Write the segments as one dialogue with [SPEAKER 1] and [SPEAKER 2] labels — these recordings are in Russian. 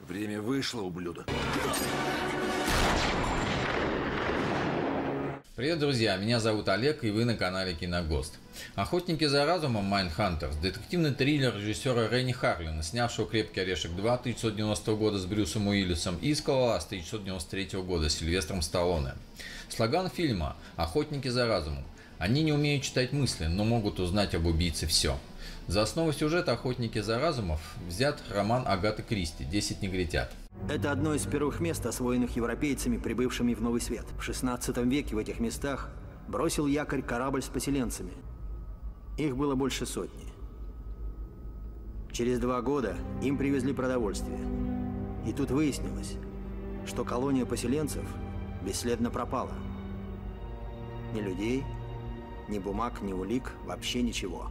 [SPEAKER 1] Время вышло, ублюдок.
[SPEAKER 2] Привет, друзья! Меня зовут Олег, и вы на канале Киногост. «Охотники за разумом» Mindhunters – детективный триллер режиссера Ренни Харлина, снявшего «Крепкий орешек 2» 1990 года с Брюсом Уиллисом и «Скалолаз» 1993 года с Сильвестром Сталлоне. Слоган фильма «Охотники за разумом». Они не умеют читать мысли, но могут узнать об убийце все. За основу сюжета «Охотники за разумом» взят роман Агаты Кристи «10 негритят».
[SPEAKER 3] Это одно из первых мест, освоенных европейцами, прибывшими в Новый Свет. В 16 веке в этих местах бросил якорь корабль с поселенцами. Их было больше сотни. Через 2 года им привезли продовольствие. И тут выяснилось, что колония поселенцев бесследно пропала. Ни людей, ни бумаг, ни улик, вообще ничего.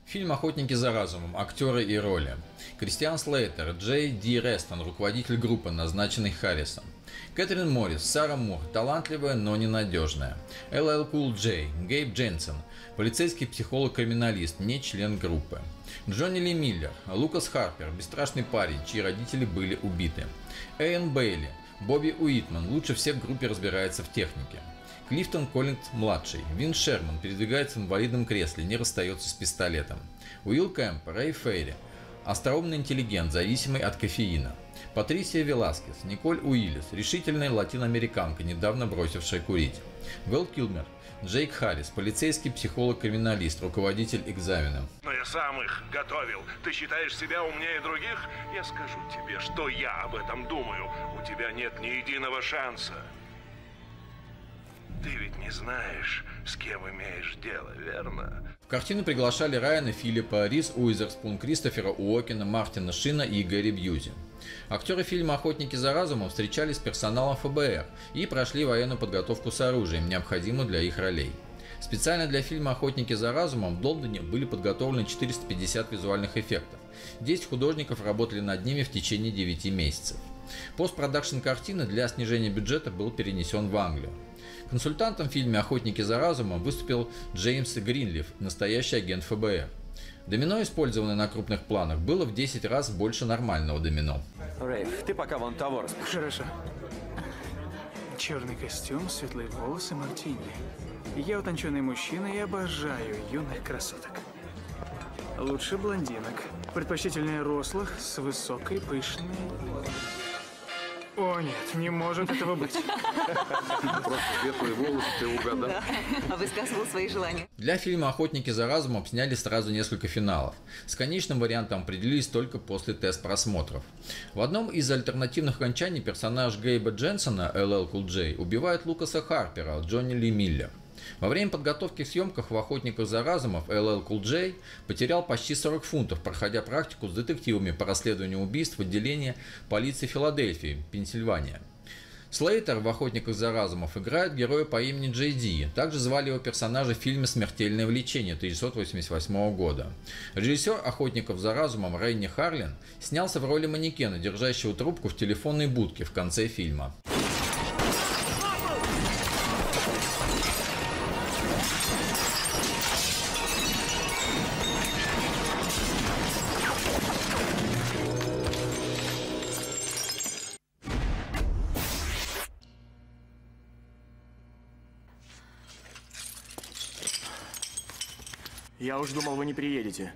[SPEAKER 2] Фильм «Охотники за разумом». Актеры и роли. Кристиан Слейтер, Джей Ди Рестон, руководитель группы, назначенный Харрисом. Кэтрин Моррис, Сара Мур, талантливая, но ненадежная. LL Cool J, Гейб Дженсен, полицейский психолог-криминалист, не член группы. Джонни Ли Миллер, Лукас Харпер, бесстрашный парень, чьи родители были убиты. Эйен Бейли, Бобби Уитман, лучше всех в группе разбирается в технике. Клифтон Коллинз-младший, Вин Шерман, передвигается в инвалидном кресле, не расстается с пистолетом. Уилл Кэмп, Рэй Фейри, остроумный интеллигент, зависимый от кофеина. Патрисия Веласкес, Николь Уиллис, решительная латиноамериканка, недавно бросившая курить. Вэл Килмер, Джейк Харрис, полицейский психолог-криминалист, руководитель экзамена.
[SPEAKER 4] Но я сам их готовил. Ты считаешь себя умнее других? Я скажу тебе, что я об этом думаю. У тебя нет ни единого шанса. Ты ведь не знаешь, с кем имеешь дело, верно?
[SPEAKER 2] В картину приглашали Райана Филиппа, Риз Уизерспун, Кристофера Уокена, Мартина Шина и Гэри Бьюзи. Актеры фильма «Охотники за разумом» встречались с персоналом ФБР и прошли военную подготовку с оружием, необходимую для их ролей. Специально для фильма «Охотники за разумом» в Лондоне были подготовлены 450 визуальных эффектов. 10 художников работали над ними в течение 9 месяцев. Постпродакшн картины для снижения бюджета был перенесен в Англию. Консультантом в фильме «Охотники за разумом» выступил Джеймс Гринлиф, настоящий агент ФБР. Домино, использованное на крупных планах, было в 10 раз больше нормального домино.
[SPEAKER 5] Рейф, ты пока вон того распиши.
[SPEAKER 6] Хорошо. Черный костюм, светлые волосы, мартини. Я утонченный мужчина и обожаю юных красоток. Лучше блондинок. Предпочтительнее рослых, с высокой, пышной... О нет, не может этого быть.
[SPEAKER 1] Просто светлые волосы, ты угадал.
[SPEAKER 7] Да, а высказывал свои желания.
[SPEAKER 2] Для фильма «Охотники за разумом» сняли сразу несколько финалов. С конечным вариантом определились только после тест-просмотров. В одном из альтернативных окончаний персонаж Гейба Дженсона, LL Cool J, убивает Лукаса Харпера, Джонни Ли Миллер. Во время подготовки к съемкам в «Охотниках за разумом» LL Cool J потерял почти 40 фунтов, проходя практику с детективами по расследованию убийств в отделении полиции Филадельфии, Пенсильвания. Слейтер в «Охотниках за разумом» играет героя по имени Джей Ди. Также звали его персонажа в фильме «Смертельное влечение» 1988 года. Режиссер «Охотников за разумом» Ренни Харлин снялся в роли манекена, держащего трубку в телефонной будке в конце фильма.
[SPEAKER 5] Я уж думал, вы не приедете.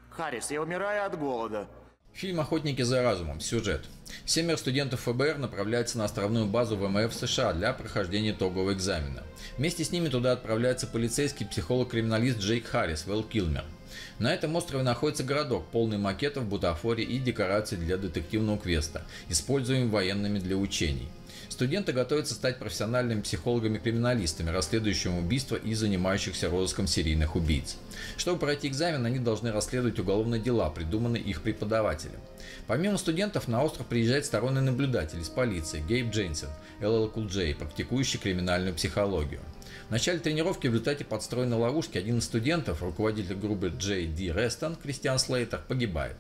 [SPEAKER 5] Харрис, я умираю от голода.
[SPEAKER 2] Фильм «Охотники за разумом». Сюжет. 7 студентов ФБР направляются на островную базу ВМФ США для прохождения итогового экзамена. Вместе с ними туда отправляется полицейский психолог-криминалист Джейк Харрис, Вэл Килмер. На этом острове находится городок, полный макетов, бутафорий и декораций для детективного квеста, используемый военными для учений. Студенты готовятся стать профессиональными психологами-криминалистами, расследующими убийства и занимающихся розыском серийных убийц. Чтобы пройти экзамен, они должны расследовать уголовные дела, придуманные их преподавателем. Помимо студентов, на остров приезжает сторонний наблюдатель из полиции Гейб Дженсен, LL Cool J, практикующий криминальную психологию. В начале тренировки в результате подстроенной ловушки один из студентов, руководитель группы Джей Ди Рестон, Кристиан Слейтер, погибает.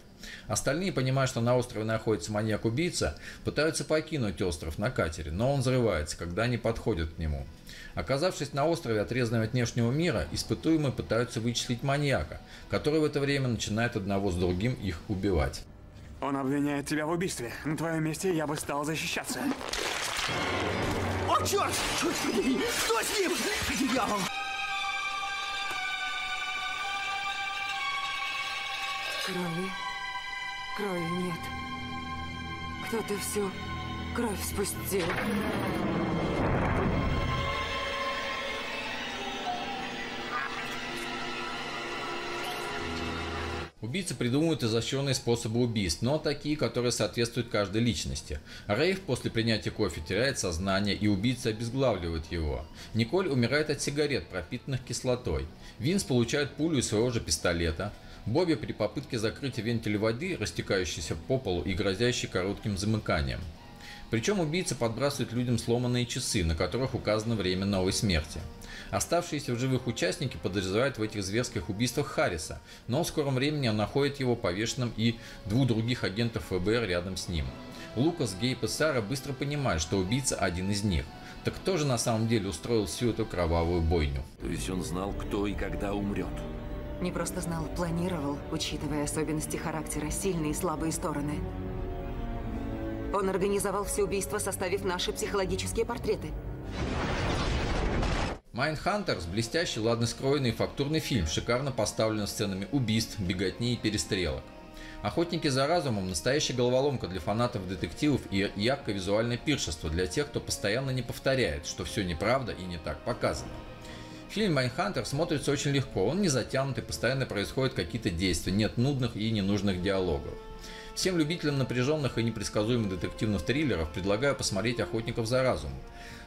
[SPEAKER 2] Остальные, понимая, что на острове находится маньяк-убийца, пытаются покинуть остров на катере, но он взрывается, когда они подходят к нему. Оказавшись на острове, отрезанном от внешнего мира, испытуемые пытаются вычислить маньяка, который в это время начинает одного с другим их убивать.
[SPEAKER 8] Он обвиняет тебя в убийстве. На твоем месте я бы стал защищаться.
[SPEAKER 3] О, черт! Черт побери! Что с ним? Дьявол!
[SPEAKER 7] Крови нет. Кто-то всю кровь спустил.
[SPEAKER 2] Убийцы придумывают изощренные способы убийств, но такие, которые соответствуют каждой личности. Рейв после принятия кофе теряет сознание, и убийцы обезглавливают его. Николь умирает от сигарет, пропитанных кислотой. Винс получает пулю из своего же пистолета. Бобби при попытке закрытия вентиля воды, растекающейся по полу и грозящей коротким замыканием. Причем убийцы подбрасывают людям сломанные часы, на которых указано время новой смерти. Оставшиеся в живых участники подозревают в этих зверских убийствах Харриса, но в скором времени он находит его повешенным и двух других агентов ФБР рядом с ним. Лукас, Гейб и Сара быстро понимают, что убийца один из них. Так кто же на самом деле устроил всю эту кровавую бойню?
[SPEAKER 1] То есть он знал, кто и когда умрет.
[SPEAKER 7] Не просто знал, планировал, учитывая особенности характера, сильные и слабые стороны. Он организовал все убийства, составив наши психологические портреты.
[SPEAKER 2] Майндхантерс – блестящий, ладно скроенный и фактурный фильм, шикарно поставленный сценами убийств, беготни и перестрелок. «Охотники за разумом» – настоящая головоломка для фанатов детективов и яркое визуальное пиршество для тех, кто постоянно не повторяет, что все неправда и не так показано. Фильм «Майндхантер» смотрится очень легко, он не затянутый, постоянно происходят какие-то действия, нет нудных и ненужных диалогов. Всем любителям напряженных и непредсказуемых детективных триллеров предлагаю посмотреть «Охотников за разумом».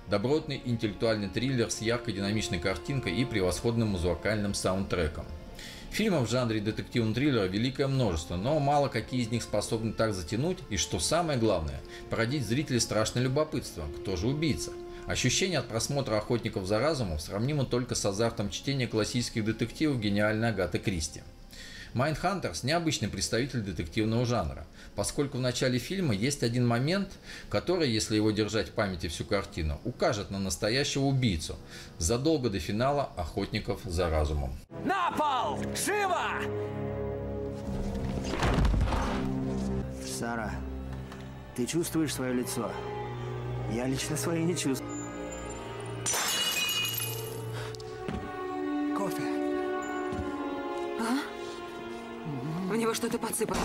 [SPEAKER 2] Добротный интеллектуальный триллер с яркой динамичной картинкой и превосходным музыкальным саундтреком. Фильмов в жанре детективного триллера великое множество, но мало какие из них способны так затянуть и, что самое главное, породить в зрителе страшное любопытство, кто же убийца. Ощущение от просмотра «Охотников за разумом» сравнимо только с азартом чтения классических детективов гениальной Агаты Кристи. «Майндхантерс» – необычный представитель детективного жанра, поскольку в начале фильма есть один момент, который, если его держать в памяти всю картину, укажет на настоящего убийцу задолго до финала «Охотников за разумом».
[SPEAKER 8] На пол! Живо!
[SPEAKER 3] Сара, ты чувствуешь свое лицо? Я лично свое не чувствую.
[SPEAKER 8] Кофе.
[SPEAKER 7] В него что-то подсыпано.